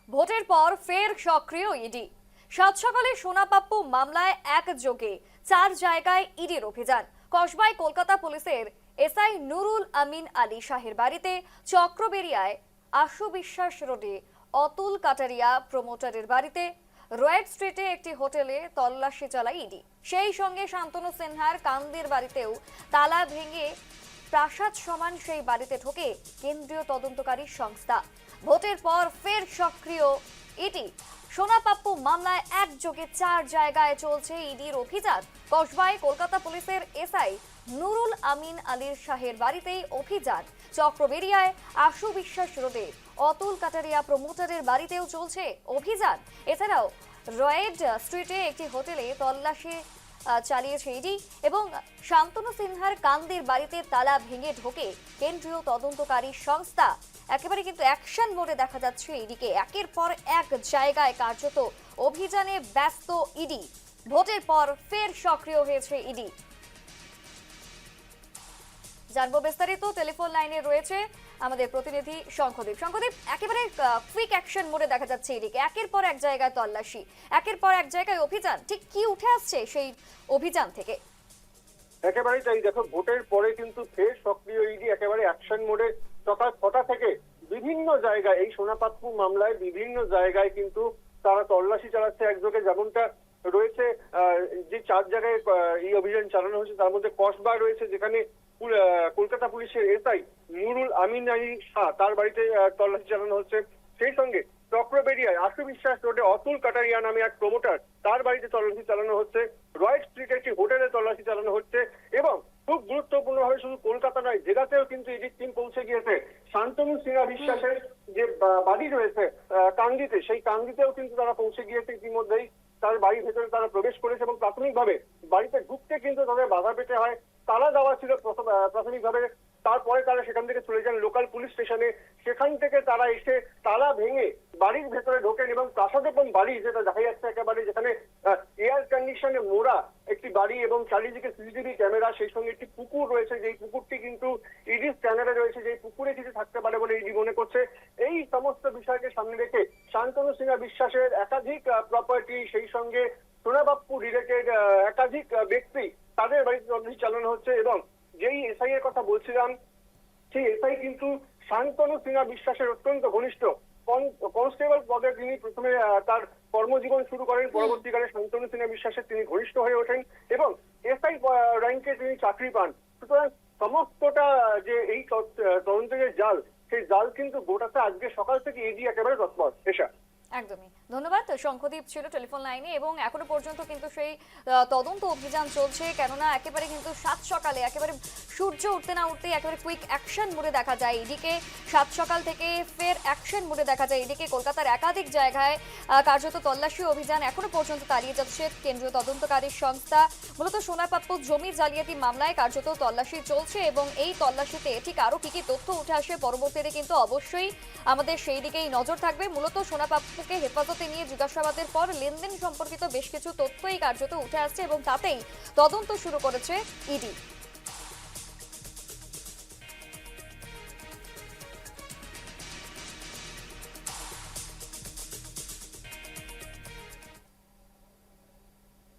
ভোটের পর ফের সক্রিয় ইডি। সাত সকালে সোনাপাপ্পু মামলায় একযোগে 4 জায়গায় ইডির অভিযান। কসবায় কলকাতা পুলিশের এসআই নুরুল আমিন আলী শাহের বাড়িতে, চক্রবেরিয়ায় আশু বিশ্বাস রোডে অতুল কাটারিয়া প্রমোটারের বাড়িতে, রয়েড স্ট্রিটে একটি হোটেলে তল্লাশি চালায় ইডি। সেই সঙ্গে শান্তনু সিনহার কান্দির বাড়িতেও তালা ভেঙে প্রাসাদ সমান সেই বাড়িতে ঢোকে কেন্দ্রীয় তদন্তকারী সংস্থা। ভোটের পর ফের সক্রিয় ইডি। সোনাপাপ্পু মামলায় একযোগে 4 জায়গায় চলছে ইডির অভিযান। কসবায় কলকাতা পুলিশের এসআই নুরুল আমিন আলীর শাহের বাড়িতেই অভিযান। চক্রবেরিয়ায় আশু বিশ্বাস রোডে অতুল কাটারিয়া প্রমোটারের বাড়িতেও চলছে অভিযান। এছাড়াও রয়েড স্ট্রিটে একটি হোটেলে তল্লাশি চালিয়েছে ইডি এবং শান্তনু সিনহার কান্দির বাড়িতে তালা ভেঙে ঢোকে কেন্দ্রীয় তদন্তকারী সংস্থা। একেবারে কিন্তু অ্যাকশন মোডে দেখা যাচ্ছে ইডিকে। একের পর এক জায়গায় কার্যত অভিযানে ব্যস্ত ইডি। ভোটের পর ফের সক্রিয় হয়েছে ইডি। জানবো বিস্তারিত, টেলিফোন লাইনে রয়েছে আমাদের প্রতিনিধি শঙ্খদীপ। শঙ্খদীপ, একেবারে কুইক অ্যাকশন মোডে দেখা যাচ্ছে এদিকে। একের পর এক জায়গায় তল্লাশি, একের পর এক জায়গায় অভিযান, ঠিক কি উঠে আসছে সেই অভিযান থেকে? একেবারেই তাই। দেখো, ভোটের পরে কিন্তু ফের সক্রিয় ইডি একেবারে অ্যাকশন মোডে। সকাল 6টা থেকে বিভিন্ন জায়গায় এই সোনাপাপ্পু মামলায় বিভিন্ন জায়গায় কিন্তু তারা তল্লাশি চালাচ্ছে একযোগে। যেমনটা রয়েছে যে 4 জায়গায় এই অভিযান চালানো হয়েছে তার মধ্যে কসবা রয়েছে, যেখানে কলকাতা পুলিশের এসআই নুরুল আমিন আলী শাহ তার বাড়িতে তল্লাশি চালানো হচ্ছে। সেই সঙ্গে চক্রবেরিয়ায় আশু বিশ্বাস রোডে অতুল কাটারিয়া নামে এক প্রমোটার তার বাড়িতে তল্লাশি চালানো হচ্ছে। রয়েড স্ট্রিটে একটি হোটেলে তল্লাশি চালানো হচ্ছে এবং খুব গুরুত্বপূর্ণভাবে শুধু কলকাতা নয়, জেলাতেও কিন্তু ইডির টিম পৌঁছে গিয়েছে। শান্তনু সিনহা বিশ্বাসের যে বাড়ি রয়েছে কান্দিতে, সেই কান্দিতেও কিন্তু তারা পৌঁছে গিয়েছে ইতিমধ্যেই। তার বাড়ির ভেতরে তারা প্রবেশ করেছে এবং প্রাথমিকভাবে বাড়িতে ঢুকতে কিন্তু তাদের বাধা পেতে হয়। তালা দেওয়া ছিল প্রাথমিকভাবে। তারপরে তারা সেখান থেকে চলে যান লোকাল পুলিশ স্টেশনে। সেখান থেকে তারা এসে তালা ভেঙে বাড়ির ভেতরে ঢোকেন এবং প্রাসাদোপম বাড়ি, যেটা দেখা যাচ্ছে একেবারে, যেখানে এয়ার কন্ডিশনে মোড়া একটি বাড়ি এবং চারিদিকে সিসিটিভি ক্যামেরা, সেই সঙ্গে একটি পুকুর রয়েছে, যেই পুকুরটি কিন্তু ইডি স্ক্যানারে রয়েছে, যেই পুকুরে কিছু থাকতে পারে বলে ইডি মনে করছে। এই সমস্ত বিষয়কে সামনে রেখে শান্তনু সিনহা বিশ্বাসের একাধিক প্রপার্টি, সেই সঙ্গে সোনাপাপ্পু রিলেটেড একাধিক ব্যক্তি, তাদের বাড়িতে তল্লাশি চালানো হচ্ছে। এবং যেই এসআই এর কথা বলছিলাম, সেই এসআই কিন্তু শান্তনু সিনহা বিশ্বাসের অত্যন্ত ঘনিষ্ঠ। কনস্টেবল পদে তিনি প্রথমে তার কর্মজীবন শুরু করেন, পরবর্তীকালে শান্তনু সিনহা বিশ্বাসের তিনি ঘনিষ্ঠ হয়ে ওঠেন এবং এসআই র্যাঙ্কে তিনি চাকরি পান। সুতরাং সমস্তটা যে এই তদন্তের জাল, সেই জাল কিন্তু গোটাতে আজকে সকাল থেকে ইডি একেবারে তৎপর। এসা একদমই ধন্যবাদ। শঙ্খদীপ ছিল টেলিফোন লাইনে এবং এখনো পর্যন্ত কিন্তু সেই তদন্ত অভিযান চলছে। কেননা একেবারে কিন্তু 7 সকালে একেবারে সূর্য উঠতে না উঠতেই একেবারে কুইক অ্যাকশন মোডে দেখা যায় এদিকে। 7 সকাল থেকে ফের অ্যাকশন মোডে দেখা যায় এদিকে। কলকাতার একাধিক জায়গায় কার্যত তল্লাশি অভিযান এখনো পর্যন্ত চালিয়ে যাচ্ছে কেন্দ্রীয় তদন্তকারী সংস্থা। মূলত সোনাপাপ্পু জমি জালিয়াতি মামলায় কার্যত তল্লাশি চলছে এবং এই তল্লাশিতে ঠিক আরো কি কি তথ্য উঠে আসে পরবর্তীতে কিন্তু অবশ্যই আমাদের সেই দিকেই নজর থাকবে। মূলত সোনাপাপ্পুকে হেফাজতে নিয়ে জিজ্ঞাসাবাদের পর লেনদেন সম্পর্কিত বেশ কিছু তথ্যই কার্যত উঠে আসছে এবং তাতেই তদন্ত শুরু করেছে ইডি।